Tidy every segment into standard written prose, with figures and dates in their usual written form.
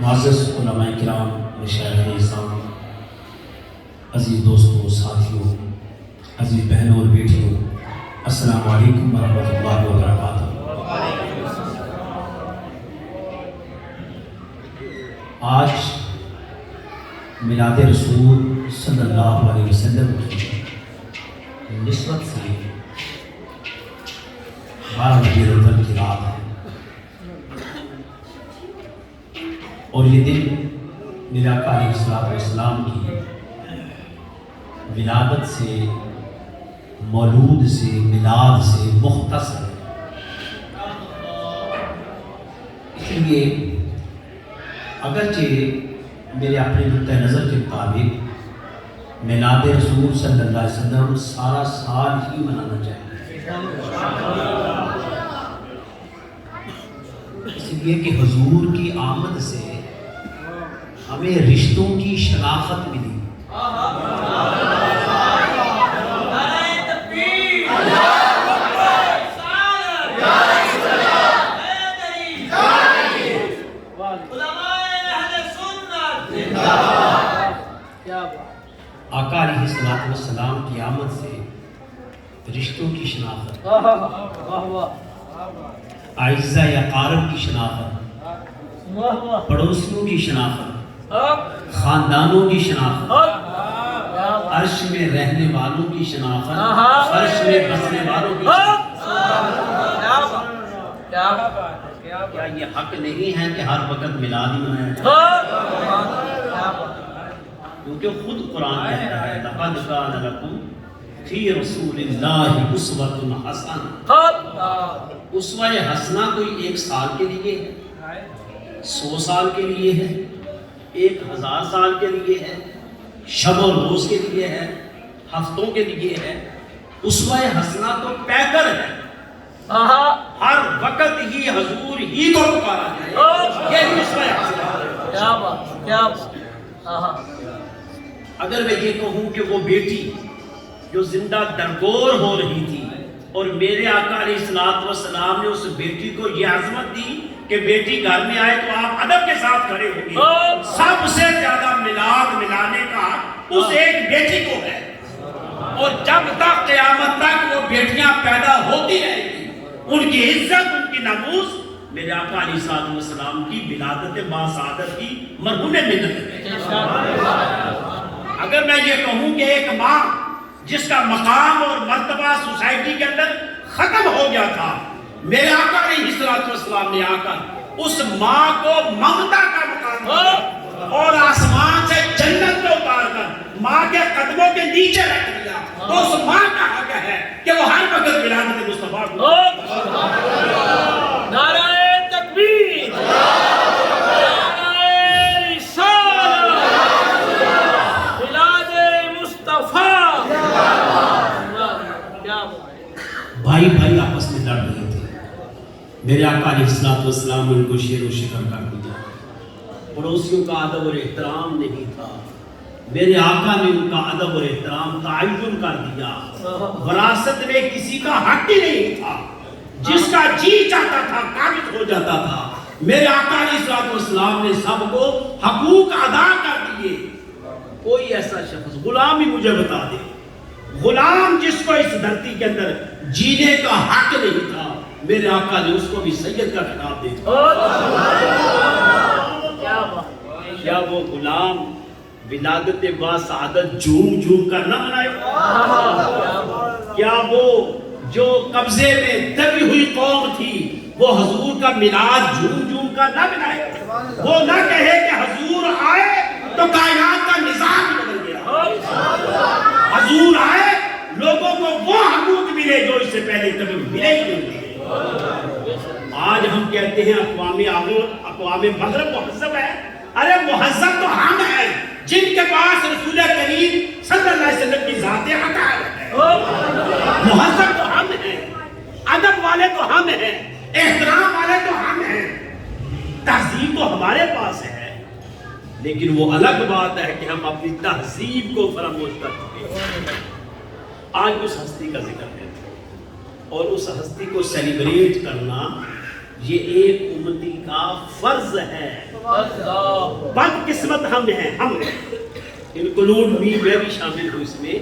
معزز علماء کرام، مشائخ اسلام، عزیز دوستوں، ساتھیوں، عزیز بہنوں اور بیٹیوں، السلام علیکم ورحمۃ اللہ وبرکاتہ۔ آج میلاد رسول صلی اللہ علیہ وسلم کی نسبت سے 12 ربیع الاول کی رات ہے، اور یہ دن میرے آقا علیہ الصلوۃ والسلام کی ولادت سے، مولود سے، میلاد سے مختص ہے۔ اس لیے اگرچہ میرے اپنے نقطۂ نظر کے مطابق میلاد رسول صلی اللہ علیہ وسلم سارا سال ہی منانا چاہیے، اس لیے کہ حضور کی آمد سے ہمیں رشتوں کی شناخت ملی۔ آقا علیہ الصلوۃ والسلام کی آمد سے رشتوں کی شناخت، اعزا یا اقارب کی شناخت، پڑوسیوں کی شناخت، خاندانوں کی شناخت، عرش میں رہنے والوں کی شناخت، فرش میں بسنے والوں کی شناخت۔ کیا یہ حق نہیں ہے کہ ہر وقت میلاد ہی منایا جائے؟ کیونکہ خود قرآن کہتا ہے لَقَدْ كَانَ لَكُمْ فِي رَسُولِ اللَّهِ أُسْوَةٌ حَسَنَةٌ۔ اسوہ حسنہ کوئی 1 سال کے لیے ہے، 100 سال کے لیے ہے، 1000 سال کے لیے ہے، شب و روز کے لیے ہے، ہفتوں کے لیے ہے۔ اسوہ حسنہ تو پیکر ہے، ہر وقت ہی حضور ہی کو پکارا جائے، یہ اسوہ حسنہ ہے۔ اگر میں یہ کہوں کہ وہ بیٹی جو زندہ درگور ہو رہی تھی اور میرے آقا علیہ الصلوۃ والسلام نے اس بیٹی کو یہ عظمت دی کہ بیٹی گھر میں آئے تو آپ ادب کے ساتھ کھڑے ہوں گے، سب سے زیادہ میلاد ملانے کا اس ایک بیٹی کو ہے، اور جب تک قیامت تک وہ بیٹیاں پیدا ہوتی رہیں گی، ان کی عزت، ان کی ناموس میرے آقا علیہ الصلوۃ والسلام کی ولادت باسعادت کی مرہون منت ہے۔ اگر میں یہ کہوں کہ ایک ماں جس کا مقام اور مرتبہ سوسائٹی کے اندر ختم ہو گیا تھا، میرے آقا علیہ الصلوۃ والسلام نے آ کر اس ماں کو ممتا کا مقام دیا اور آسمان سے جنت میں اتار کر ماں کے قدموں کے نیچے رکھ دیا، تو اس ماں کا حق ہے کہ وہ ہر وقت ولادت مصطفیٰ کو۔ نعرہ تکبیر، بھائی بھائی آپس میں لڑ رہے تھے، میرے آقا علیہ الصلوۃ والسلام نے ان کو شیر و شکر کر دیا، پڑوسیوں کا ادب اور احترام نہیں تھا، میرے آقا نے ان کا ادب اور احترام تعین کر دیا، وراثت میں کسی کا حق ہی نہیں تھا، جس کا جی چاہتا تھا قابض ہو جاتا تھا۔ میرے آقا علیہ الصلوۃ والسلام نے سب کو حقوق ادا کر دیے۔ کوئی ایسا شخص، غلام ہی مجھے بتا دے، غلام جس کو اس دھرتی کے اندر جینے کا حق نہیں تھا، میرے آقا نے اس کو بھی سید کا خطاب دے دیا۔ کیا وہ غلام ولادت باسعادت جھوم جھوم کر نہ منائے؟ کیا وہ جو قبضے میں دبی ہوئی قوم تھی وہ حضور کا میلاد جھوم جھوم کر نہ منائے؟ وہ نہ کہے کہ حضور آئے تو کائنات کا نظام بدل گیا، حضور آئے لوگوں کو وہ حقوق ملے جو اس سے پہلے کبھی ملے ہی نہیں تھے۔ آج ہم کہتے ہیں اقوام مغرب مہذب ہے، ارے مہذب تو ہم ہیں جن کے پاس رسول کریم صلی اللہ علیہ وسلم کی ذات عطا ہے۔ مہذب تو ہم ہیں، ادب والے تو ہم ہیں، احترام والے تو ہم ہیں، تہذیب تو ہمارے پاس ہے، لیکن وہ الگ بات ہے کہ ہم اپنی تہذیب کو فراموش کر چکے ہیں۔ آج اس ہستی کا ذکر ہے اور اس ہستی کو سیلیبریٹ کرنا یہ ایک امتی کا فرض ہے۔ بدقسمت ہم ہیں، ہم انکلوڈ می، میں بھی شامل ہوں اس میں،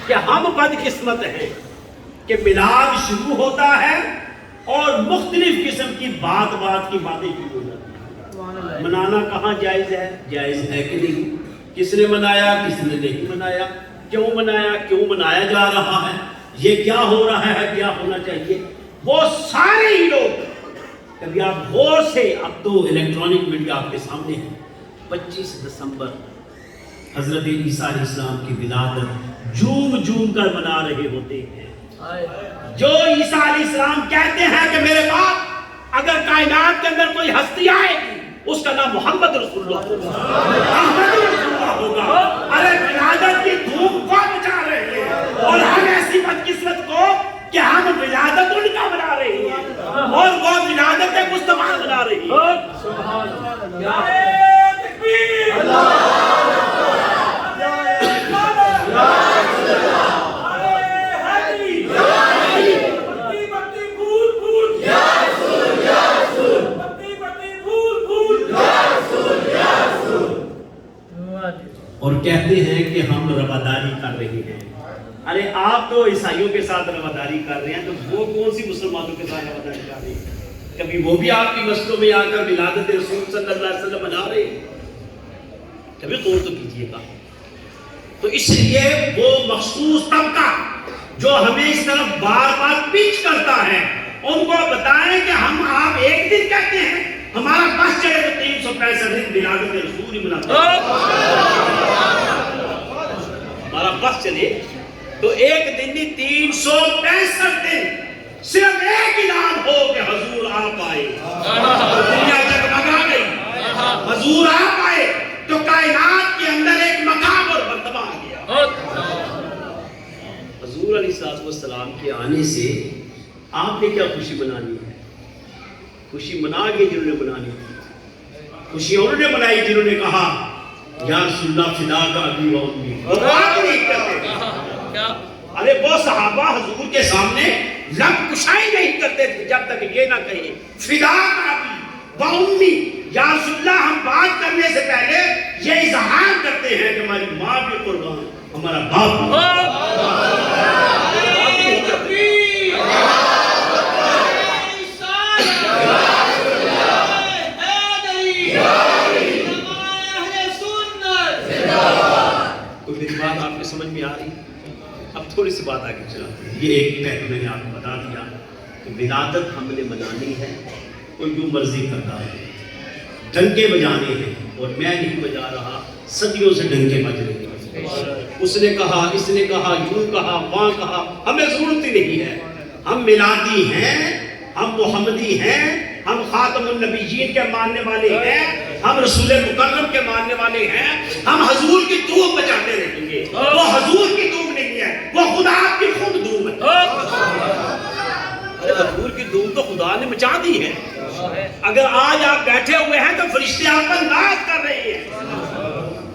کہ ہم بدقسمت ہیں کہ میلاد شروع ہوتا ہے اور مختلف قسم کی بات کی باتیں شروع ہو جاتی ہیں۔ منانا کہاں جائز ہے؟ جائز ہے کہ نہیں؟ کس نے منایا، کس نے نہیں منایا، کیوں منایا، کیوں منایا جا رہا ہے، یہ کیا ہو رہا ہے، کیا ہونا چاہیے، وہ سارے ہی لوگ کبھی آپ غور سے، اب تو الیکٹرانک میڈیا آپ کے سامنے ہے، 25 دسمبر حضرت عیسیٰ علیہ السلام کی ولادت جھوم کر منا رہے ہوتے ہیں۔ جو عیسیٰ علیہ السلام کہتے ہیں کہ میرے باپ اگر کائنات کے اندر کوئی ہستی آئے اس کا نام محمد رسول اللہ ہوگا، ارے ولادت کی دھوم کو مچا رہے ہیں اور ہم ایسی بدقسمت کو کہ ہم ولادت ان کا بنا رہے ہیں اور وہ ولادت مصطفیٰ بنا رہی ہے۔ سبحان اللہ، تکبیر، اور کہتے ہیں کہ ہم رواداری کر رہے ہیں۔ ارے آپ تو عیسائیوں کے ساتھ رواداری کر رہے ہیں، تو وہ کون سی مسلمانوں کے ساتھ رواداری کر رہے ہیں؟ کبھی وہ بھی آپ کی مسجدوں میں آ کر ولادت رسول صلی اللہ علیہ وسلم منا رہے ہیں؟ کبھی غور تو کیجیے گا۔ تو اس لیے وہ مخصوص طبقہ جو ہمیں اس طرف بار پیچ کرتا ہے، ان کو بتائیں کہ ہم آپ ایک دن کہتے ہیں، ہمارا بس چلے تو 365 دن ولادت رسول ہی مناتے ہیں۔ ہمارا بس چلے تو ایک دن نہیں 365 دن صرف ایک اعلان ہو کہ حضور آپ آئے، دنیا جگمگا گئی، حضور آپ آئے تو کائنات کے اندر ایک مقام اور مرتبہ آ گیا۔ حضور علیہ السلام کے آنے سے آپ نے کیا خوشی منانی ہے؟ خوشی منا گئے جنہوں نے منانی تھی، خوشی انہوں نے منائی جنہوں نے کہا یا رسول اللہ فدا کا ابی و امی، بات نہیں کرتے۔ ارے وہ صحابہ حضور کے سامنے لب کشائی نہیں کرتے تھے جب تک یہ نہ کہے فدا کا ابی و امی، یا رسول اللہ ہم بات کرنے سے پہلے یہ اظہار کرتے ہیں کہ ہماری ماں بھی قربان، ہمارا باپ بھی آپ کے سمجھ میں آ رہی۔ اب تھوڑی سی بات آگے چلا، یہ ایک پہلو میں نے آپ کو بتا دیا کہ ولادت ہم نے منانی ہے، کوئی جو مرضی کرتا ہے، ڈنکے بجانے ہیں، اور میں نہیں بجا رہا، صدیوں سے ڈنکے بج رہے ہیں، اس نے کہا، اس نے کہا، یوں کہا، وہاں کہا، ہمیں ضرورت ہی نہیں ہے، ہم میلادی ہیں، ہم محمدی ہیں، ہم خاتم النبیین کے ماننے والے ہیں، ہم رسول مکرم کے ماننے والے ہیں، ہم حضور کی دھوم بجاتے رہیں گے۔ وہ حضور کی دھوم نہیں ہے، وہ خدا کی خود دھوم ہے۔ حضور کی دھوم تو خدا نے مچا دی ہے۔ اگر آج آپ بیٹھے ہوئے ہیں تو فرشتے آپ پر ناز کر رہے ہیں،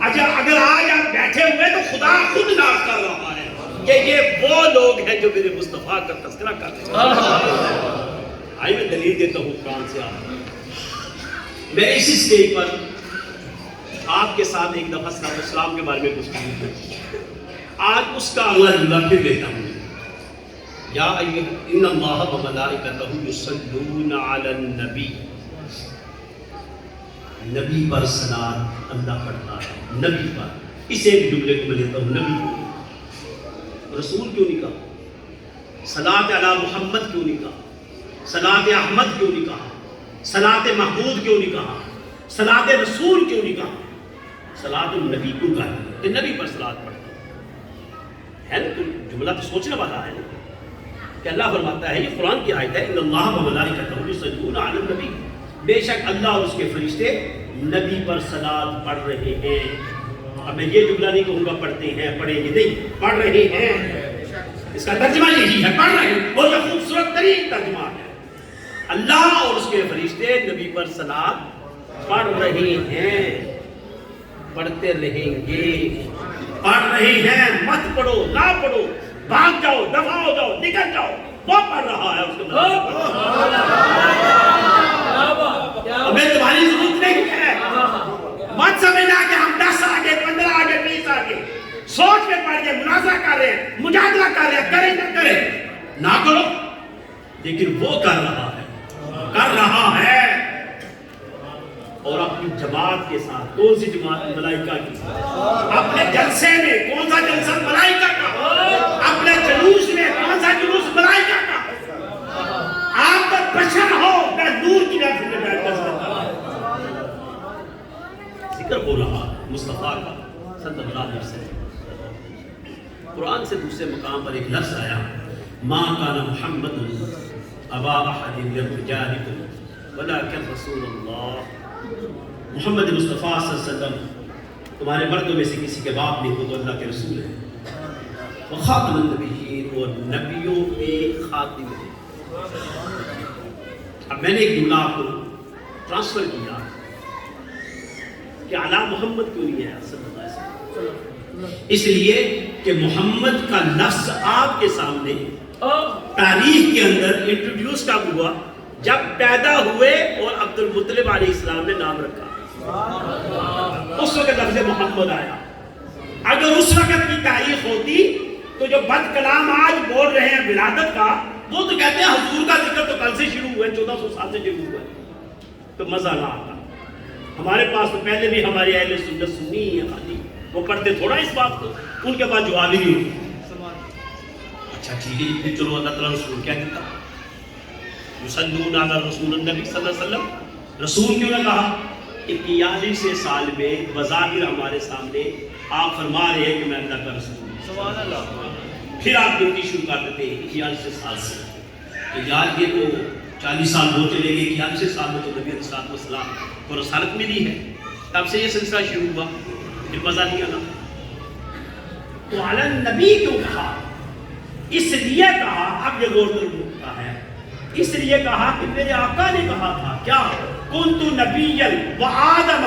اگر آج آپ بیٹھے ہوئے تو خدا خود ناز کر رہا ہے کہ یہ وہ لوگ ہیں جو میرے مصطفیٰ کا تذکرہ کرتے ہیں۔ آئی میں دلیل دیتا ہوں قرآن سے آپ، میں اسی سٹیج پر آپ کے ساتھ ایک دفعہ صلی اللہ علیہ وسلم کے بارے میں کچھ کہوں، آج اس کا اگلا جملہ پھر دیتا ہوں، یا ان اللہ و ملائکتہ یصلون علی النبی، نبی پر صلاۃ اللہ پڑھتا ہے، نبی پر۔ اس ایک جملے کو میں لیتا ہوں، نبی کیوں، رسول کیوں نہیں کہا، صلاۃ علی محمد کیوں نہیں کہا، صلاۃ احمد کیوں نہیں کہا، صلاۃ محمود کیوں نہیں کہا، صلاۃ رسول کیوں نہیں کہا، صلاۃ النبی کیوں کہا کہ نبی پر صلاۃ پڑھتا ہے نا؟ جملہ تو سوچنے والا ہے نا کہ اللہ فرماتا ہے، یہ قرآن کی آیت ہے، ان اللہ و ملائکتہ یصلون علی النبی، بے شک اللہ اور اس کے فرشتے نبی پر صلاۃ پڑھ رہے ہیں۔ اب میں یہ جملہ نہیں کہوں گا پڑھتے ہیں، پڑھیں گے نہیں، پڑھ رہے ہیں، اس کا ترجمہ یہی ہے، پڑھ رہے ہیں، اور یہ خوبصورت ترین ترجمہ ہے، اللہ اور اس کے فرشتے نبی پر صلاۃ پڑھ رہے ہیں، پڑھتے رہیں گے، پڑھ رہے ہیں، مت پڑھو، نہ پڑھو، بھاگ جاؤ، دفع ہو جاؤ، نکل جاؤ، وہ پڑھ رہا ہے اس کے ہمیں تمہاری ضرورت نہیں ہے، مت کر رہے ہیں، مجادلہ کر رہے ہیں، کریں نہ کریں نہ کرو، لیکن وہ کر رہا ہے اور اپنی جماعت کے ساتھ. کون سی جماعت؟ ملائکہ کی. اپنے جلسے میں کون سا جلسہ؟ ملائکہ کا. اپنے جلوس میں کون سا جلوس؟ ملائکہ کا. آپ کا بشر ہو، میں نور کی نفس میں بیٹھ کر ذکر ہو رہا مصطفیٰ کا صلی اللہ علیہ وسلم. قرآن سے دوسرے مقام پر ایک لفظ آیا، ما کان محمد ابا احد من رجالکم ولکن رسول اللہ. محمد مصطفیٰ صلی اللہ علیہ وسلم تمہارے مردوں میں سے کسی کے باپ نہیں ہو تو اللہ کے رسول ہیں. وہ خاتم النبیین، اور نبیوں کے خاتم ہیں. اب میں نے ایک جملہ آپ کو ٹرانسفر کیا کہ علی محمد کیوں نہیں ہے صلی اللہ علیہ وسلم؟ اس لیے کہ محمد کا لفظ آپ کے سامنے تاریخ کے اندر انٹروڈیوس کب ہوا؟ جب پیدا ہوئے اور عبد المطلب علیہ السلام نے نام رکھا، اس وقت لفظ محمد آیا. اگر اس وقت کی تاریخ ہوتی تو جو بد کلام آج بول رہے ہیں ولادت کا، وہ تو کہتے ہیں حضور کا ذکر تو کل سے شروع ہوا ہے، 1400 سال سے شروع ہوا ہے، تو مزہ نہ آتا. ہمارے پاس تو پہلے بھی ہمارے اہل سنت سنی ہے، خالی وہ پڑھتے تھوڑا اس بات کو، ان کے پاس جواب ہی نہیں ہوتی. اچھا ٹھیک ہے، پھر چلو اللہ تعالیٰ رسول کیا کہتا؟ یصلون علی رسول النبی صلی اللہ علیہ وسلم. رسول کیوں نہ کہا؟ 41 سال میں بظاہر ہمارے سامنے آپ فرما رہے ہیں کہ میں اللہ کا رسول ہوں. سبحان اللہ. پھر آپ گنتی شروع کر دیتے ہیں 41 سال سے، تو یار یہ تو 40 سال ہو چلے گئے، 41 سال میں تو نبی علیہ السلام کو رسالت ملی ہے. تب سے یہ سلسلہ شروع ہوا، پھر مزہ نہیں آنا. تو علی النبی کیوں کہا؟ اس لیے کہا، اب یہ غور کرنا ہے، اس لیے کہا کہ میرے آقا نے کہا تھا کیا؟ کنت نبیا و آدم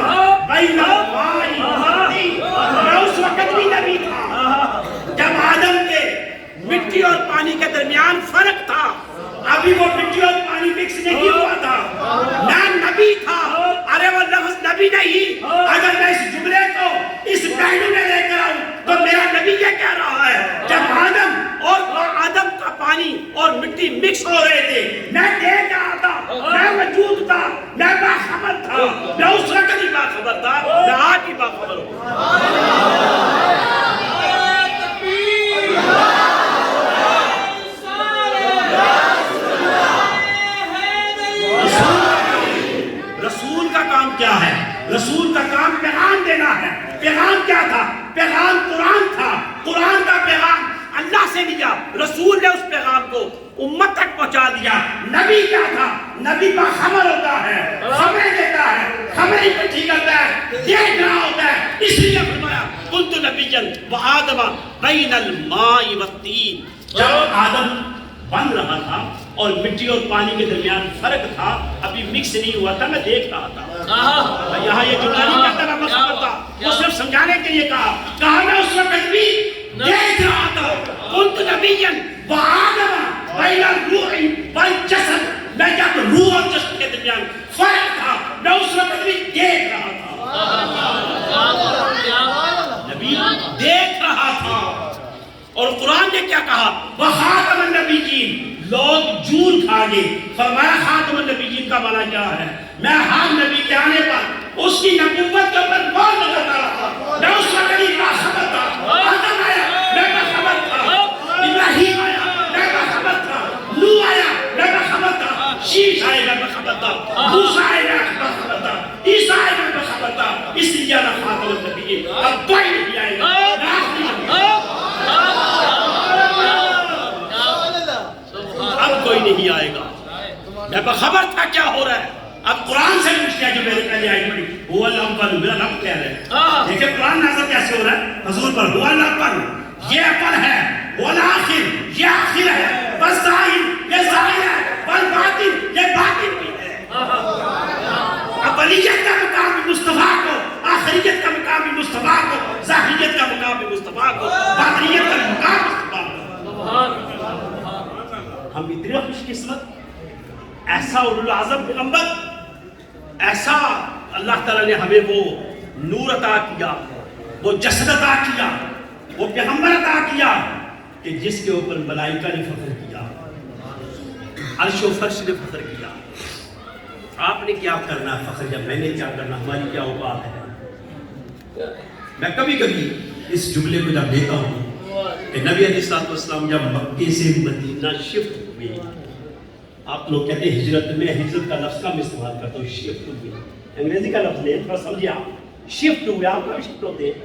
بین الماء والطین. میں اس وقت بھی نبی تھا جب آدم کے مٹی اور پانی کے درمیان فرق تھا. ابھی وہ مٹی اور پانی مکس نہیں ہوا تھا. میں نبی تھا. ارے وہ لفظ نبی نہیں، اگر میں اس جملے کو اس پہلو میں لے کر آؤں تو میرا نبی یہ کہہ رہا ہے جب آدم کا پانی اور مٹی مکس ہو رہے تھے، میں دیکھ رہا تھا، میں موجود تھا، میں باخبر تھا. میں اس وقت ہی باخبر تھا، میں آج بھی باخبر ہوں. رسول کا کام کیا ہے؟ رسول کا کام پیغام دینا ہے. پیغام کیا تھا؟ پیغام قرآن تھا. قرآن کا پیغام اللہ سے لیا، رسول نے اس پیغام کو امت تک پہنچا دیا. نبی کیا تھا؟ نبی باخبر ہوتا ہے، خبریں دیتا ہے، خبریں اکٹھی کرتا ہے، دیکھ رہا ہوتا ہے. اس لیے فرمایا کنت نبیا و آدم بین الماء والطین. جب آدم بن رہا تھا اور مٹی اور پانی کے درمیان فرق تھا، ابھی مکس نہیں ہوا تھا، میں دیکھ رہا تھا. یہاں یہ جملہ نہیں کہتا میں باخبر تھا، وہ صرف سمجھانے کے لیے کہا میں اس وقت بھی دیکھ رہا تھا. کنت نبیا و آدم بین الروح والجسد. میں جب روح اور جسد کے درمیان فرق تھا، میں اس وقت بھی دیکھ رہا تھا. نبی دیکھ رہا تھا. اور قرآن نے کیا کہا؟ وخاتم النبیین. لوگ جھول کھا گئے. فرمایا خاتم النبیین کا معنی کیا ہے؟ میں ہر نبی کے آنے پر اس کی نبوت کے اوپر مہر لگاتا رہا. میں اس وقت ہی باخبر تھا. آدم آیا، میں باخبر تھا. ابراہیم آیا، میں باخبر تھا. نوح آیا، میں باخبر تھا. شیش آئے، میں باخبر تھا. موسیٰ آئے، میں باخبر تھا. عیسیٰ آئے، میں باخبر تھا. اس لیے میں خاتم النبیین. اب کوئی نہیں آئے گا. اب کوئی نہیں آئے گا. میں باخبر تھا کیا ہو رہا ہے. اب قرآن سے پوچھ لیا جو میرے پہلے آئی پڑی، هو الاول، میرا رب کہہ رہے ہیں. دیکھیں قرآن نازل کیسے ہو رہا ہے حضور پر. هو الاول، یہ اول ہے. والآخر، یہ آخر ہے. والظاہر، یہ ظاہر ہے. والباطن، یہ باطن بھی ہے. اولیت کا مقام بھی مصطفیٰ کو، آخریت کا مقام بھی مصطفیٰ کو، ظاہریت کا مقام بھی مصطفیٰ کو، باطنیت کا مقام مصطفیٰ کو. ہم اتنے خوش قسمت، ایسا اولوالعظم پیغمبر، ایسا اللہ تعالیٰ نے ہمیں وہ نور عطا کیا، وہ جسد عطا کیا وہ پیغمبر عطا کیا کہ جس کے اوپر ملائکہ نے فخر کیا، عرش و فرش نے فخر کیا۔ آپ نے کیا کرنا فخر، جب میں نے کیا کرنا، ہماری کیا اوقات ہے۔ میں کبھی کبھی اس جملے کو جب دیتا ہوں کہ نبی علیہ الصلوۃ والسلام جب مکے سے مدینہ شفٹ ہوئے، آپ لوگ کہتے ہیں ہجرت، میں ہجرت کا لفظ کم استعمال کرتا ہوں، شفٹ ہوئے، انگریزی کا لفظ ہے، تھوڑا سمجھے آپ، شفٹ ہوئے، آپ کب شفٹ ہوتے ہیں؟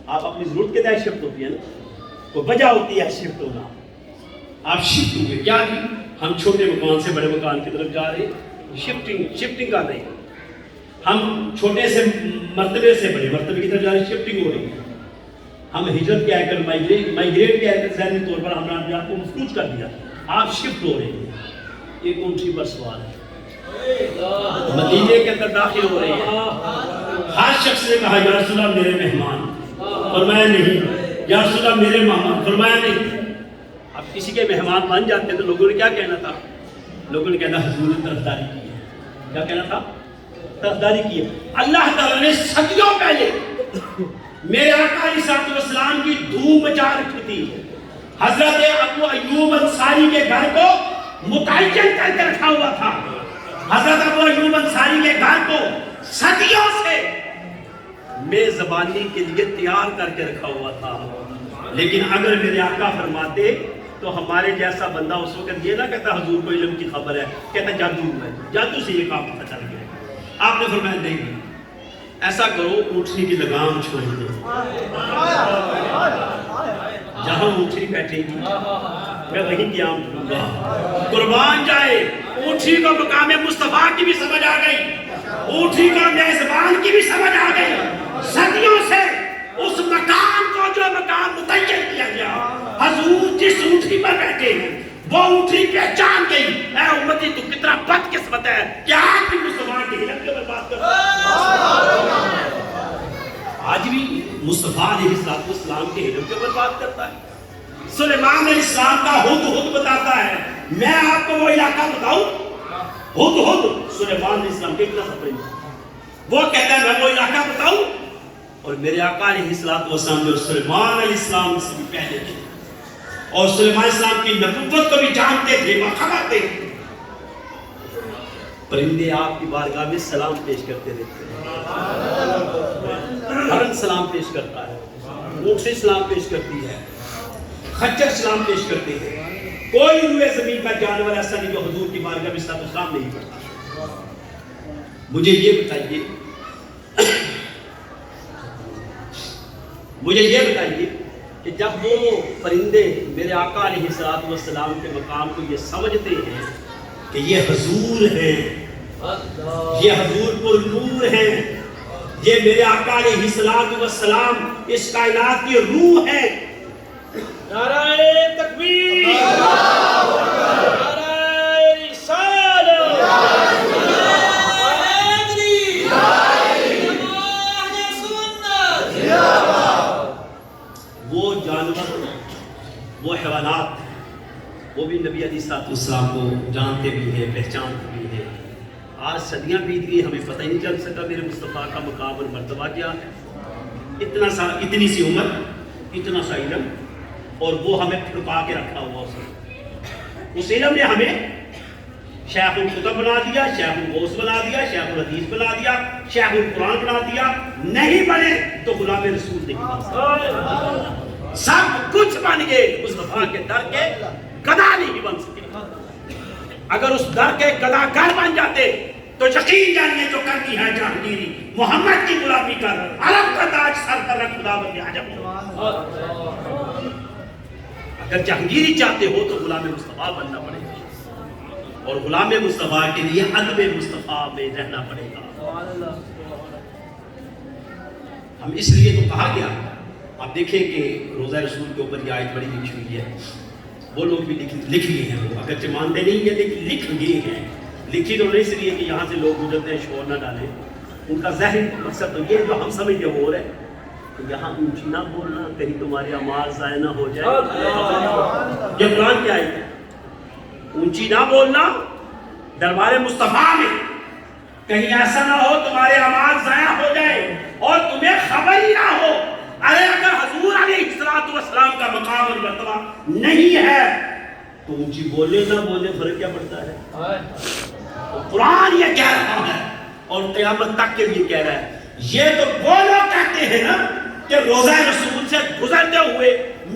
آپ اپنی ضرورت کے تحت شفٹ ہوتی ہے نا، کوئی وجہ ہوتی ہے شفٹ ہونا، آپ شفٹ ہوئے، کیا جی ہم چھوٹے مکان سے بڑے مکان کی طرف جا رہے ہیں، شفٹنگ کر رہے ہیں، ہم چھوٹے سے مرتبے سے بڑے مرتبے کی طرف جا رہے ہیں، شفٹنگ ہو رہی ہے۔ ہم ہجرت کیا کر مائگریٹ کیا کر ذہنی طور پر ہم نے اپنے آپ کو مفلوج کر دیا، آپ شفٹ ہو رہے ہیں، ایک اونٹی پر سوار ہے، مدینے کے اندر داخل ہو رہے ہیں۔ ہر شخص نے کہا یا رسول اللہ میرے مہمان، فرمایا نہیں، یا رسول اللہ میرے ماما، فرمایا نہیں۔ اب کسی کے مہمان بن جاتے ہیں تو لوگوں نے کیا کہنا تھا؟ لوگوں نے کہنا حضور نے طرفداری کی ہے، کیا کہنا تھا؟ طرفداری کی ہے۔ اللہ تعالیٰ نے صدیوں پہلے میرے آقا علیہ السلام کی دھوم مچا رکھی تھی، حضرت ابو ایوب انصاری کے گھر کو متعین کر کے رکھا ہوا تھا، حضرت ابو ایوب انصاری کے گھر کو صدیوں سے میزبانی کے لیے تیار کر کے رکھا ہوا تھا، لیکن اگر میرے آقا فرماتے تو ہمارے جیسا بندہ اس وقت یہ نہ کہتا حضور کو علم کی خبر ہے، کہتا جادو ہے، جادو سے یہ کام پتہ چل گیا۔ آپ نے فرمایا نہیں، ایسا کرو اونٹنی کی لگام چھوڑ دو، جہاں اونٹنی بیٹھے گی میں وہیں قیام کروں گا، قربان جائے۔ اونٹنی کو مقام مصطفیٰ کی بھی سمجھ آ گئی، اونٹنی کو میزبان کی بھی سمجھ آ گئی، صدیوں سے اس مقام کو جو مقام متعین کیا گیا، حضور جس اونٹنی پر بیٹھے ہیں وہ اونٹنی پہچان گئی، اے امتی تو کتنا بد قسمت ہے کہ آج بھی مصطفیٰ کی علم کے اوپر بات کرتا ہے، آج بھی مصطفیٰ علیہ السلام کے علم کے اوپر بات کرتا ہے۔ سلیمان علیہ السلام کا ہد بتاتا ہے، میں آپ کو وہ علاقہ بتاؤں، ہد سلیمان علیہ السلام کے اتنا سفر، وہ کہتا ہے میں وہ علاقہ بتاؤں، اور میرے آقا علیہ السلام جو سلیمان علیہ السلام سے بھی پہلے تھے اور سلیمان علیہ السلام کی نبوت کو بھی جانتے تھے، باخبر تھے، پرندے آپ کی بارگاہ میں سلام پیش کرتے رہتے ہیں، ہرن سلام پیش کرتا ہے، اونٹنی سلام پیش کرتی ہے، خچر سلام پیش کرتے ہیں، کوئی روئے زمین کا جانور ایسا نہیں جو حضور کی بارگاہ میں سلام نہیں کرتا۔ مجھے یہ بتائیے کہ جب وہ پرندے میرے آقا علیہ السلام کے مقام کو یہ سمجھتے ہیں کہ یہ حضور ہیں، یہ حضور پر نور ہیں، یہ میرے آقا علیہ السلام اس کائنات کی روح ہے، نعرہ تکبیر، نعرہ رسالت، وہ جانور، وہ حیوانات، وہ بھی نبی علیہ السلام کو جانتے بھی ہیں، پہچانتے بھی ہیں۔ آج صدیاں بیت گئی، ہمیں پتہ ہی نہیں چل سکا میرے مصطفیٰ کا مقام اور مرتبہ کیا ہے، اتنی سی عمر، اتنا سا علم، اور وہ ہمیں پھپا کے رکھا ہوا اس علم نے ہمیں شیخ القطب بنا دیا، شیخ الغوث بنا دیا، شیخ الحدیث بنا دیا، شیخ القرآن بنا دیا، نہیں بنے تو غلام رسول نہیں بن سکتے، سب کچھ بن گئے، مصطفیٰ کے در کے گدا نہیں بن سکتے۔ اگر اس در کے گدا گر بن جاتے تو یقین جانیے جو کرنی ہے جہانگیری، محمد کی غلامی کر، عرب کا تاج سر پر رکھ، خدا بندے عجب۔ اگر جہانگیری چاہتے ہو تو غلام مصطفیٰ بننا پڑے گا، اور غلام مصطفیٰ کے لیے ادب مصطفیٰ میں رہنا پڑے گا۔ ہم اس لیے تو کہا گیا، آپ دیکھیں کہ روزہ رسول کے اوپر یہ آیت بڑی لکھی ہوئی ہے، وہ لوگ بھی لکھ لیے ہیں، لوگ اگرچہ مانتے نہیں ہیں لیکن لکھ گئے ہیں، لکھی تو نہیں اس لیے کہ یہاں سے لوگ گزرتے ہیں شور نہ ڈالیں، ان کا ظاہری مقصد تو یہ جو ہم سمجھتے ہو رہے ہیں کہ یہاں اونچی نہ بولنا، کہیں تمہاری آواز ضائع نہ ہو جائے، یہ قرآن کی آیت ہے، اونچی نہ بولنا دربار مصطفیٰ میں، کہیں ایسا نہ ہو تمہاری آواز ضائع ہو جائے اور تمہیں خبر ہی نہ ہو۔ ارے اگر حضور علیہ مقام مرتبہ نہیں ہے تو اونچی بولے نہ بولے فرق کیا پڑتا ہے؟ تو قرآن یہ کہہ رہا ہے اور قیامت تک کے لیے کہہ رہا ہے. یہ تو وہ لوگ کہتے ہیں نا کہ روزہ رسول سے گزرتے ہوئے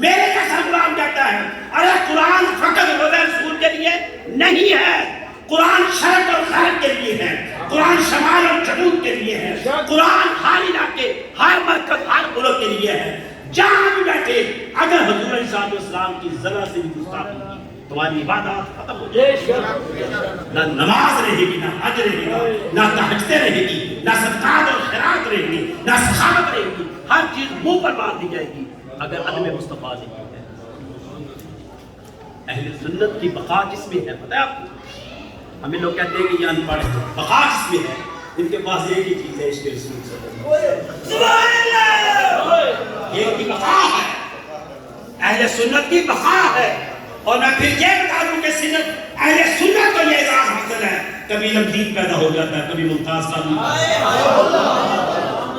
میرے جیسا غلام کہتا ہے. ارے قرآن فقط روزہ رسول کے لیے نہیں ہے، قرآن شرق اور غرب کے لیے ہے، قرآن شمال اور جنوب کے لیے ہے، قرآن ہر علاقے ہر مرکز ہر ملک کے لیے ہے. جہاں بھی بیٹھے اگر حضور علیہ السلام کی ذرا سے بھی گستاخی کی تمہاری عبادات ختم ہو جائے. نہ نماز رہے گی، نہ حج رہے گا، نہ تہجدیں رہے گی، نہ صدقات اور خیرات رہے گی، نہ سخاوت رہے گی. ہر چیز منہ پر مار دی جائے گی اگر عدم مصطفیٰ نہیں ہے. اہل سنت کی بقا کس میں ہے پتہ ہے آپ کو؟ ہمیں لوگ کہتے ہیں کہ یہ ان پڑھ بقا کس میں ہے؟ ان کے پاس ایک ہی چیز ہے، عشق رسول صلی اللہ علیہ وسلم. سبحان اللہ! یہ کی بقا ہے، اہل سنت کی بقا ہے. اور میں پھر یہ بتا دوں کہ سنت اہل سنت کو یہ اعزاز حاصل ہے. کبھی لمحید پیدا ہو جاتا ہے، کبھی ممتاز قادری.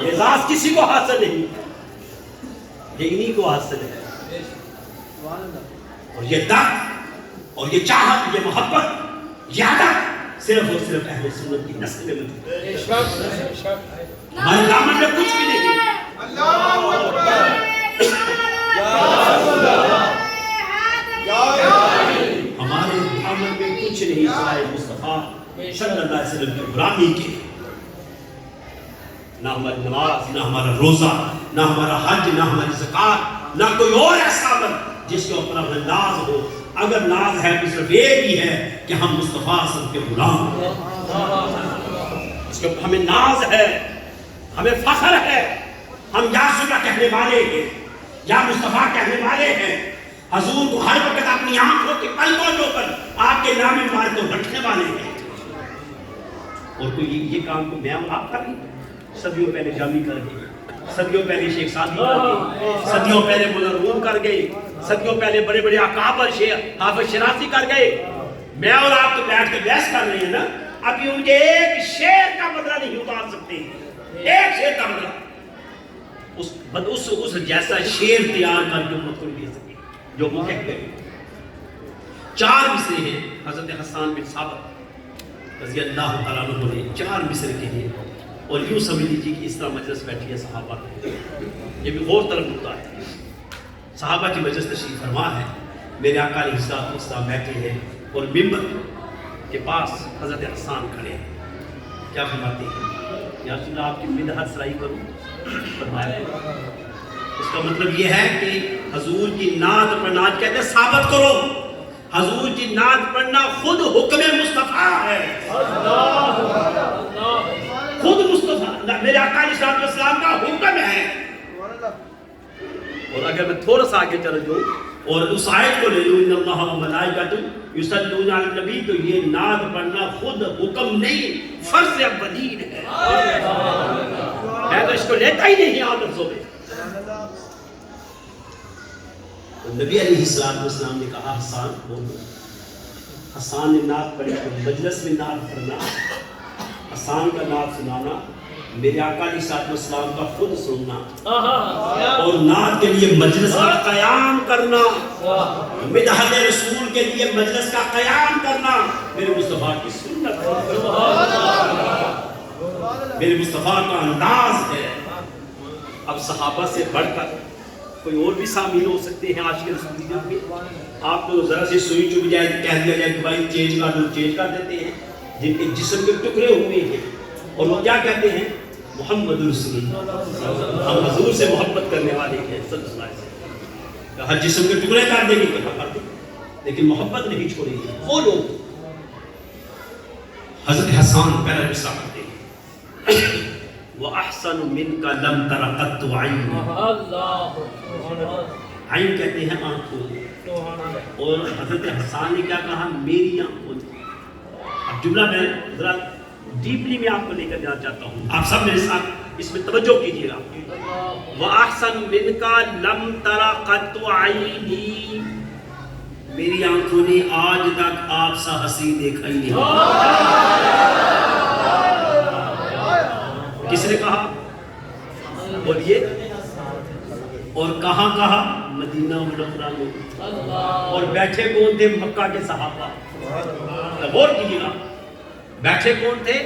یہ اعزاز کسی کو حاصل نہیں، یہ انہی کو حاصل ہے. اور یہ درد اور یہ چاہت، یہ محبت، یہ ادب صرف اور صرف اہل سنت کی نسل میں موجود ہے. ہمارے دامن میں کچھ بھی نہیں. ہمارے دامن میں کچھ نہیں سوائے مصطفیٰ صلی اللہ علیہ وسلم کی غلامی کے. نہ ہماری نماز، نہ ہمارا روزہ، نہ ہمارا حج، نہ ہماری زکات، نہ کوئی اور ایسا عمل جس کے اوپر ہمیں ناز ہو. اگر ناز ہے تو صرف ایک ہی ہے کہ ہم مصطفیٰ صلی اللہ علیہ وسلم کے غلام ہیں. اس کے اوپر ہمیں ناز ہے، ہمیں فخر ہے. ہم یا رسول اللہ کہنے والے ہیں، یا مصطفیٰ کہنے والے ہیں. حضور کو ہر وقت اپنی آنکھوں کے پلکوں کے اوپر آپ کے نام مبارک کو رکھنے والے ہیں. اور کوئی یہ کام کو میں اور آپ کر رہی صدیوں پہلے جامی کر گئے، صدیوں پہلے شیخ سعدی کر گئے، صدیوں پہلے مولانا روم کر گئے، صدیوں پہلے بڑے بڑے اکابر حافظ شیرازی کر گئے. میں اور آپ تو بیٹھ کے بحث کر رہے ہیں نا. ابھی مجھے ایک شعر کا بدلہ نہیں اتار سکتے، ایک شعر کا بدلہ. اس جیسا شعر تیار کر کے امت کو نہیں دے سکے جو وہ کہہ گئے. 4 مصرے ہیں حضرت حسان بن ثابت رضی اللہ تعالیٰ عنہ نے 4 مصرے کے ہیں. اور یوں سمجھ لیجیے کہ اس طرح مجلس بیٹھی ہے صحابہ کی. یہ بھی غور طلب ہوتا ہے. صحابہ کی مجلس تشریف فرما ہے. میرے آقا علیہ السلام بیٹھے ہیں اور ممبر کے پاس حضرت حسان کھڑے ہیں. کیا فرماتے ہیں؟ یا رسول اللہ آپ کی مدحت سرائی کروں؟ فرمایا اس کا مطلب یہ ہے کہ حضور کی نعت پڑھنا، کہتے ہیں ثابت کرو حضور کی نعت پڑھنا خود حکم مصطفیٰ ہے. خود مصطفیٰ میرے آقا علیہ السلام کا حکم ہے. اور اگر میں تھوڑا سا آگے چل جاؤں اور اس آیت کو لے لوں ان اللہ و ملائکۃ یصلون علی النبی، تو یہ نعت پڑھنا خود حکم نہیں، فرض اولین ہے. میں تو اس کو لیتا ہی نہیں عام لفظوں میں. نبی علیہ السلام نے کہا حسان بولو. حسان نے نعت پڑھی تو مجلس میں نعت پڑھنا، حسان کا نعت سنانا، میرے آقا علیہ السلام کا خود سننا، اور نعت کے لیے مجلس کا قیام کرنا، مدحت رسول کے لیے مجلس کا قیام کرنا میرے مصطفیٰ کی سنت ہے، میرے مصطفیٰ کا انداز ہے. اب صحابہ سے بڑھ کر کوئی اور بھی شامل ہو سکتے ہیں عاشق رسول کے. آپ کو ذرا سے سوئی چبھ جائے کہہ دیا جائے کہ بھائی چینج کر دو، چینج کر دیتے ہیں. جن کے جسم کے ٹکڑے ہوئے ہیں اور وہ کیا کہتے ہیں؟ محمد رسول اللہ، ہم حضور سے محبت کرنے والے ہیں صلی اللہ علیہ وسلم. کہا جسم کے ٹکڑے کر دیں گے، کہا کر دیں گے، لیکن محبت نہیں چھوڑیں گے. وہ لوگ حضرت حسان پہلا رسالہ کرتے ہیں وَأَحْسَنُ مِنْكَ لَمْ تَرَ قَطُّ عَيْنٌ. عین کہتے ہیں آنکھوں. اور حضرت حسان نے کیا کہا؟ میری آنکھوں. اب جملہ میں ذرا ڈیپلی میں آپ کو لے کر جانا چاہتا ہوں، آپ سب میرے ساتھ اس میں توجہ کیجیے گا. وَأَحْسَنُ مِنْكَ لَمْ تَرَ قَطُّ عَيْنِي، میری آنکھوں نے آج تک آپ سا حسین دیکھا ہی نہیں. کس نے کہا؟ بولیے. اور کہاں کہا؟ مدینہ منورہ میں، اور بیٹھے کون تھے؟ مکہ کے صحابہ۔ غور کیجیے گا، بیٹھے کون تھے؟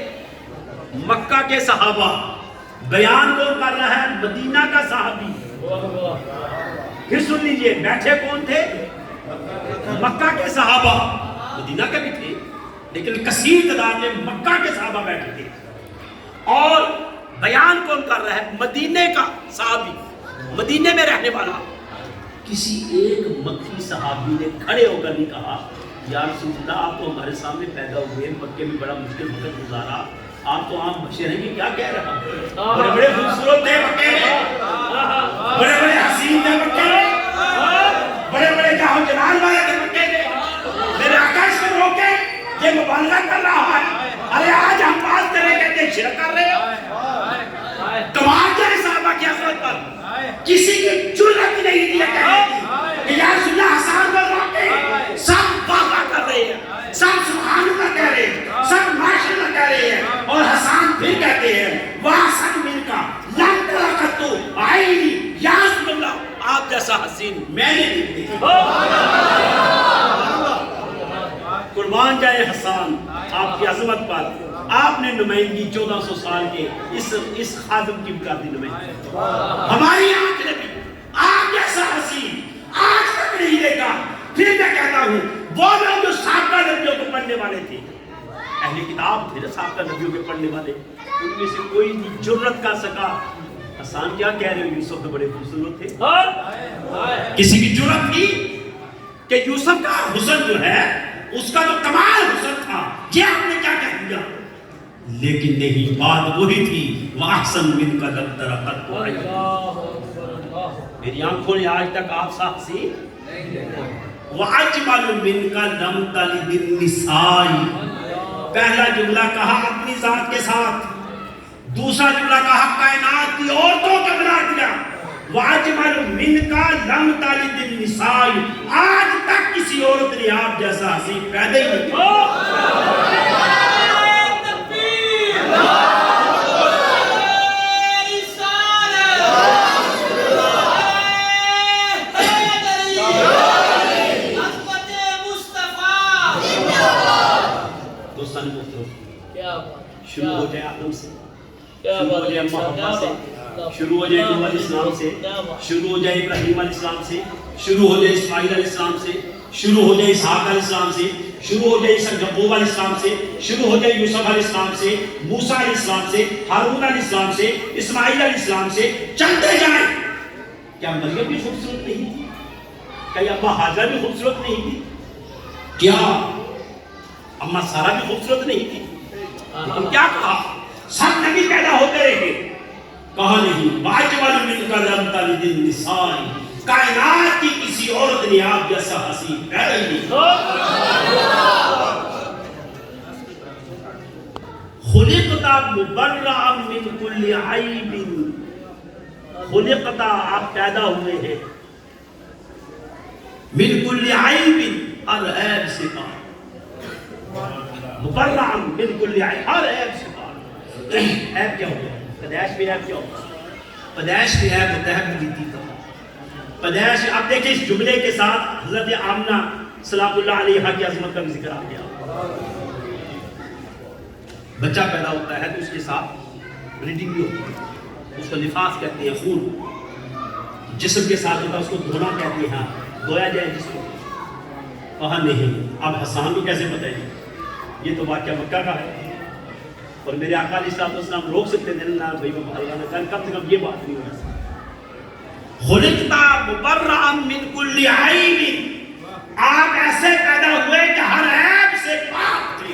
مکہ کے صحابہ، بیان کون کر رہا ہے؟ مدینہ کا صحابی۔ پھر سن لیجئے، بیٹھے کون تھے؟ مکہ کے صحابہ، مدینہ کے بھی تھے لیکن کثیر تعداد میں مکہ کے صحابہ بیٹھے تھے، اور بیان کون کر رہا ہے؟ مدینے کا صحابی، مدینے میں رہنے والا۔ کسی ایک مکی صحابی نے کھڑے ہو کر نہیں کہا یا رسول اللہ آپ تو ہمارے سامنے پیدا ہوئے، مکے میں بڑا مشکل وقت گزارا، آپ تو عام بشر ہیں، یہ کیا کہہ رہا؟ بڑے بڑے خوبصورت تھے مکے، بڑے بڑے حسین تھے مکے، بڑے بڑے جاہو جلال والے تھے مکے کے، میرے آقا اس کو روکے، یہ مبالغہ کر رہا ہے۔ ارے آج ہم بات کریں کہتے ہیں شرک کر رہے ہو، کمال جائے صحابہ کی حضرت پر، کسی کی جرت نہیں دی کہنے کی کہ یا رسول اللہ حسان کو روکے، سب بابا کر رہے ہیں، سب سبحان اللہ کہہ رہے ہیں، سب ماشاء اللہ کہہ رہے ہیں، اور حسان پھر کہتے ہیں وَحَسَنْ مِنْكَ لَمْ تَرَقَتُ عَيْنِي، یا رسول اللہ آپ جیسا حسین میں نے نہیں دیکھا۔ قربان جائے حسان آپ کی عظمت پر، آپ نے نمائندگی 1400 سال کے اس خادم کی کردی نمائندگی، ہماری آنکھ نے بھی آپ جیسا حسین آج تک نہیں دیکھا۔ پھر میں کہتا ہوں وہ لوگ جو سابقہ نبیوں کو پڑھنے والے تھے، اہل کتاب تھے سابقہ نبیوں کے پڑھنے والے، ان میں سے کوئی نہیں جرت کر سکا حسان کیا کہہ رہے ہو یوسف تو بڑے خوبصورت تھے۔ کسی کی جرت تھی کہ یوسف کا حسن جو ہے اس کا تو کمال حسن تھا، یہ آپ نے کیا کہہ دیا؟ لیکن نہیں، بات وہی تھی وَأَحْسَنْ مِنْكَ لَمْ تَرَقَتْ عَيْنِي، میری آنکھوں نے آج تک آپ سا حسین وَأَجْمَلُ مِنْكَ لَمْ تَلِدِ النِّسَاءِ، پہلا جملہ کہا اپنی ذات کے ساتھ، دوسرا جملہ کہا کائنات کی عورتوں کا بنا دیا، وَأَجْمَلُ مِنْكَ لَمْ تَلِدِ النِّسَاءِ، آج تک کسی عورت نے آپ جیسا حسین پیدا ہی نہیں کیا۔ شروع ہو جائے آدم سے، شروع ہو جائے محبت سے، شروع ہو جائے نوح علیہ السلام سے، شروع ہو جائے ابراہیم علیہ السلام سے، شروع ہو جائے اسماعیل علیہ السلام سے، شروع ہو جائے اسحاق علیہ السلام سے، شروع ہو جائے یعقوب علیہ السلام سے، شروع ہو جائے یوسف علیہ السلام سے، موسیٰ علیہ السلام سے، ہارون علیہ السلام سے، اسماعیل علیہ السلام سے، چلتے جائیں۔ کیا مریم بھی خوبصورت نہیں تھی؟ کیا اماں حاجرہ بھی خوبصورت نہیں تھی؟ کیا اماں سارہ بھی خوبصورت نہیں تھی؟ لیکن کیا کہا؟ سب نبی پیدا ہوتے رہے، کہا نہیں وَأَجْمَلُ مِنْكَ لَمْ تَلِدِ النِّسَاءِ، کائنات کی کسی عورت نے آپ جیسا حسین پیدا ہی نہیں کیا۔ خُلِقْتَ مُبَرَّأً مِنْ كُلِّ عَيْبٍ، خُلِقْتَ آپ پیدا ہوئے ہیں، مِنْ كُلِّ عَيْبٍ ہر عیب سے پاک، مُبَرَّأً مِنْ كُلِّ عَيْبٍ ہر عیب سے پاک۔ عیب کیا ہوتا ہے؟ پیدائش میں عیب کیا ہوتا ہے؟ پیدائش میں عیب ہوتا ہے پلیتی کا، پیدائش۔ اب دیکھیں اس جملے کے ساتھ حضرت آمنہ سلام اللہ علیہا کی عظمت کا بھی ذکر آ گیا۔ بچہ پیدا ہوتا ہے تو اس کے ساتھ بلیڈنگ بھی ہوتی ہے، اس کو نفاس کہتے ہیں، خون جسم کے ساتھ ہوتا ہے، اس کو دھونا کہتے ہیں، دھویا جائے جس کو۔ کہا نہیں، اب حسان کو کیسے بتائیں؟ یہ تو واقعہ مکہ کا ہے، اور میرے آقا علیہ السلام روک سکتے تھے نا بھائی کم سے کم یہ بات نہیں ہوئی۔ خُلِقْتَ مُبَرَّأً مِنْ كُلِّ عَيْبٍ، آپ ایسے پیدا ہوئے کہ ہر عیب سے پاک تھے۔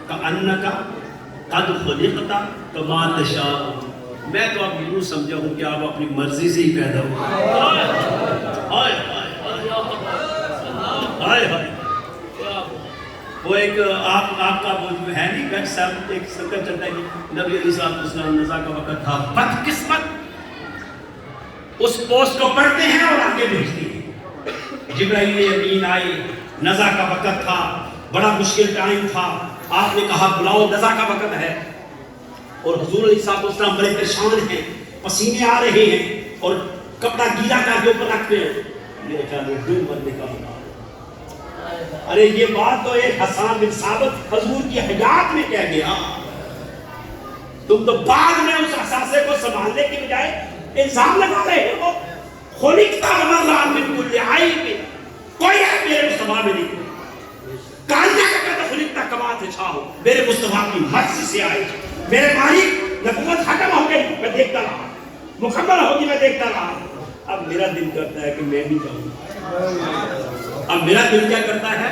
كَأَنَّكَ قَدْ خُلِقْتَ كَمَا تَشَاءُ، میں تو اب یوں سمجھا ہوں کہ آپ اپنی مرضی سے ہی پیدا ہوئے۔ ہائے ہائے ہائے، وہ ایک آپ کا وہ ہے نہیں گھر صاحب ایک سرکر چلتا ہے کہ نبی علیہ السلام نزا کا وقت تھا، بدقسمت اس پوسٹ کو پڑھتے ہیں اور آگے بھیجتے ہیں۔ جبرائیل امین آئے، نزا کا وقت تھا، بڑا مشکل ٹائم تھا، آپ نے کہا بلاؤ نزا کا وقت ہے، اور حضور علیہ السلام بڑے پریشان ہیں، پسینے آ رہے ہیں، اور کپڑا گیلا کر کے اوپر رکھتے ہیں، میرے خیال میں ڈوب مرنے کا مقام۔ ارے یہ بات تو ایک حسان بن ثابت حضور کی حیات میں کہہ گیا، تم تو بعد میں اس احساسے کو سنبھالنے کی بجائے الزام لگا رہے ہو۔ خلقت مرا من کل عیب، کوئی عیب میرے مصطفیٰ میں نہیں۔ کالیہ کا کہتا خلقت کما تشاء، میرے مصطفیٰ کی مرضی سے آئی۔ میرے مالک نبوت ختم ہو گئی، میں دیکھتا رہا، مکمل ہوگی، میں دیکھتا رہا۔ اب میرا دل کرتا ہے کہ میں بھی جاؤں، اب میرا دل کیا کرتا ہے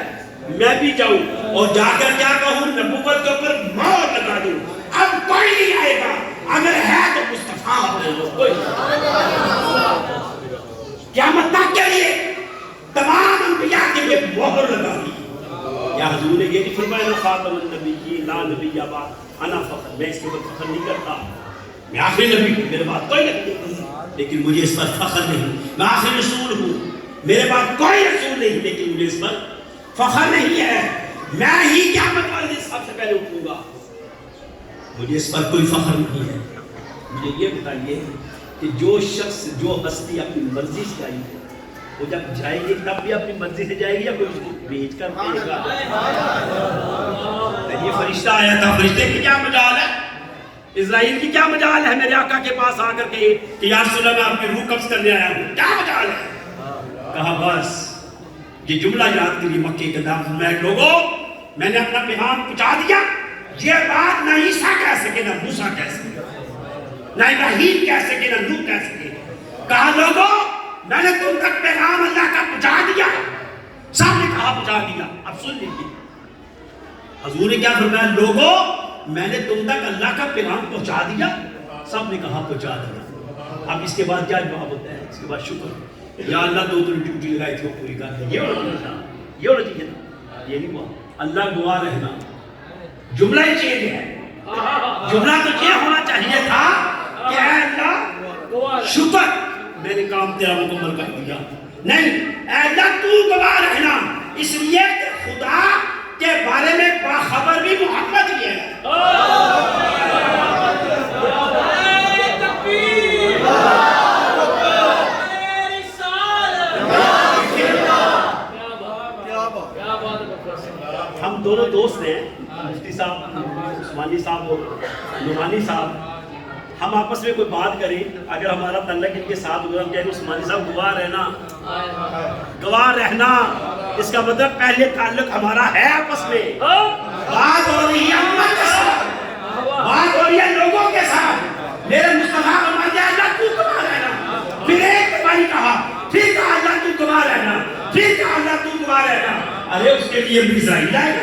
میں بھی جاؤں اور جا کر کیا کہوں، نبوت کے اوپر مہر لگا دوں، اب کوئی نہیں آئے گا، اگر ہے تو مصطفیٰ کوئی قیامت تک کے لیے تمام انبیاء کے لیے مہر لگا دی۔ یا حضور نے یہ نہیں فرمایا نا خاتم النبیین لا نبی بعد انا فخر، میں اس کے اوپر فخر نہیں کرتا، میں آخری نبی ہوں، میرے بعد کوئی نبی نہیں، لیکن مجھے اس پر فخر نہیں، میں آخری رسول ہوں، میرے بعد کوئی رسول نہیں، لیکن مجھے اس پر فخر نہیں ہے، میں ہی قیامت والے دن سب سے پہلے اٹھوں گا، مجھے اس پر کوئی فخر نہیں ہے۔ مجھے یہ بتائیے کہ جو شخص جو ہستی اپنی مرضی سے آئی ہے، وہ جب جائے گی تب بھی اپنی مرضی سے جائے گی یا کوئی اس کو بھیج کر بھیجے گا؟ یہ فرشتہ آیا تھا، فرشتے کی کیا مجال ہے، اسرائیل کی کیا مجال ہے میرے آقا کے پاس آ کر کے کہ یا رسول اللہ میں آپ کی روح قبض کرنے آیا ہوں، کیا مجال ہے؟ کہا بس یہ جملہ یاد کریے مکے کے دام میں لوگوں، میں نے اپنا پیغام پہنچا دیا، یہ بات نہ عیسیٰ کہہ سکے نہ موسیٰ کہہ سکے، نہ ابراہیم کہہ سکے نہ نوح کہہ سکے۔ کہا لوگوں میں نے تم تک پیغام اللہ کا پہنچا دیا، سب نے کہا پہنچا دیا۔ اب سن لیجیے حضور نے کیا فرمایا، لوگوں میں نے تم تک اللہ کا پیغام پہنچا دیا، سب نے کہا پہنچا دیا۔ اب اس کے بعد کیا جواب ہوتا ہے؟ اس کے بعد شکر، یا اللہ تو ڈیوٹی لگائی تھی وہ پوری کر دیں، یہ ہونا چاہیے نا، یہ نہیں ہوا۔ اللہ گواہ رہنا جملہ ہی چینج ہے، جملہ تو یہ ہونا چاہیے تھا کہ اے اللہ شکر میں نے کام تیرا مکمل کر دیا، نہیں اے اللہ تو گواہ رہنا، اس لیے کہ خدا کے بارے میں باخبر بھی محمد ہی ہے۔ ہم دونوں دوست ہیں، مفتی صاحب عثمانی صاحب اور نعمانی صاحب، ہم آپس میں کوئی بات کریں، اگر ہمارا تعلق ان کے ساتھ ہوگا، ہم کہیں عثمانی صاحب گواہ رہنا، گواہ رہنا، اس کا مطلب پہلے تعلق ہمارا ہے آپس میں، بات ہو رہی ہے امت کے ساتھ، بات ہو رہی ہے لوگوں کے ساتھ، میرے مصطفیٰ فرماتے ہیں اللہ تو گواہ رہنا، پھر ایک باری کہا، پھر کہا اللہ تو گواہ رہنا، پھر کہا اللہ تو گواہ رہنا۔ ارے اس کے لیے بھی اسرائیل آئے گا،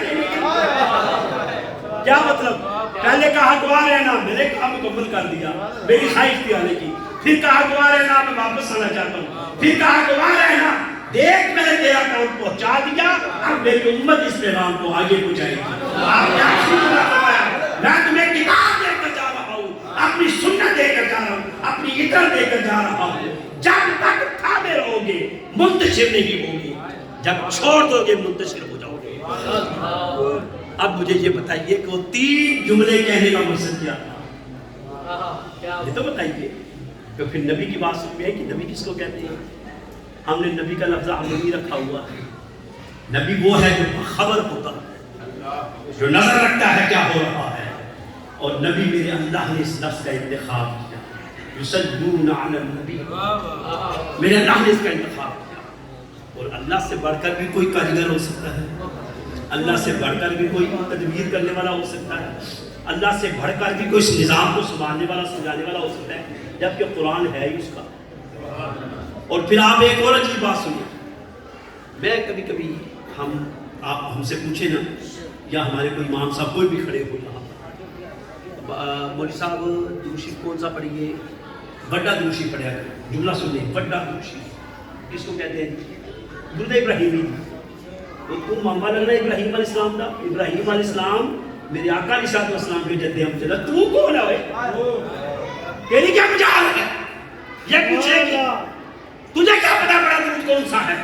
کیا مطلب؟ پہلے کہا گواہ رہنا، میں نے کام مکمل کر دیا، میری خواہش تھی آنے کی، پھر کہا گواہ رہنا میں واپس آنا چاہتا ہوں، پھر کہا گواہ رہنا دیکھ میں نے تیرا کام پہنچا دیا، اب میری امت اس پیغام کو آگے پہنچائے گی۔ آپ کیا میں تمہیں کتاب دے کر جا رہا ہوں، اپنی سنت دے کر جا رہا ہوں، اپنی عطر دے کر جا رہا ہوں، جب تک تھامے رہو گے منتشر نہیں ہوگی، جب چھوڑ دو گے منتشر ہو جاؤ گے۔ اب مجھے یہ بتائیے کہ وہ 3 جملے کہنے کا مقصد کیا تھا؟ یہ تو بتائیے کہ پھر نبی کی بات سن میں ہے کہ نبی کس کو کہتے ہیں؟ ہم نے نبی کا لفظ عمومی رکھا ہوا ہے، نبی وہ ہے جو خبر ہوتا ہے، جو نظر رکھتا ہے کیا ہو رہا ہے، اور نبی میرے اللہ نے اس لفظ کا انتخاب کیا، یصلون علی النبی، میرے اللہ نے اس کا انتخاب کیا۔ اور اللہ سے بڑھ کر بھی کوئی کاریگر ہو سکتا ہے، اللہ سے بڑھ کر بھی کوئی تدبیر کرنے والا ہو سکتا ہے، اللہ سے بڑھ کر بھی کوئی اس نظام کو سنبھالنے والا سمجھانے والا ہو سکتا ہے، جبکہ قرآن ہے ہی اس کا۔ اور پھر آپ ایک اور عجیب بات سنیں، میں کبھی کبھی آپ ہم سے پوچھیں نا، یا ہمارے کوئی امام صاحب کوئی بھی کھڑے ہو یہاں، مولوی صاحب دوشی کون سا پڑھیے؟ بڑا دوشی پڑھا کریں، جملہ سنیں، بڑا دوشی کس کو کہتے ہیں؟ درود ابراہیمی۔ تو تم ماما لگ رہا ہے ابراہیم علیہ السلام دا، ابراہیم علیہ السلام میرے آقا علیہ السلام کے جدے ہم چلا، تو کون ہے؟ تیری کیا مجال ہے؟ یہ پوچھے گی تجھے کیا پتا بڑا درود کون سا ہے؟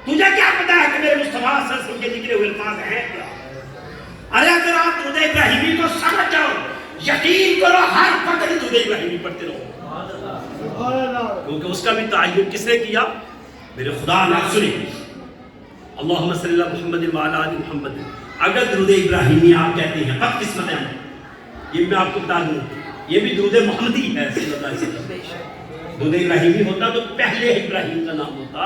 تجھے کیا پتا ہے کہ میرے مصطفیٰ صلی اللہ علیہ وسلم کے ذکر ہوئے الفاظ ہیں کیا؟ ارے اگر آپ درود ابراہیمی کو سمجھ جاؤ، یقین کرو ہر وقت درود ابراہیمی پڑھتے رہو، کیونکہ اس کا بھی تعین کس نے کیا؟ میرے خدا نے سنی، اللہم صلی اللہ محمد وعلی آل محمد۔ اگر درود ابراہیمی آپ کہتے ہیں بد قسمت ہے، یہ میں آپ کو بتا دوں یہ بھی درود محمدی ہے صلی اللہ علیہ وسلم۔ درود ابراہیمی ہوتا تو پہلے ابراہیم کا نام ہوتا،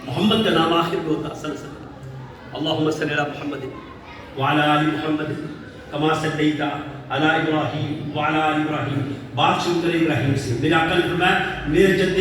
محمد کا نام آخر میں ہوتا صلی اللہ علیہ وسلم۔ اللہم صلی اللہ محمد وعلی آل محمد کما صلیت علی ابراہیم وعلی آل ابراہیم۔ بات شروع کریں ابراہیم سے، میرے آقا نے فرمایا میرے جد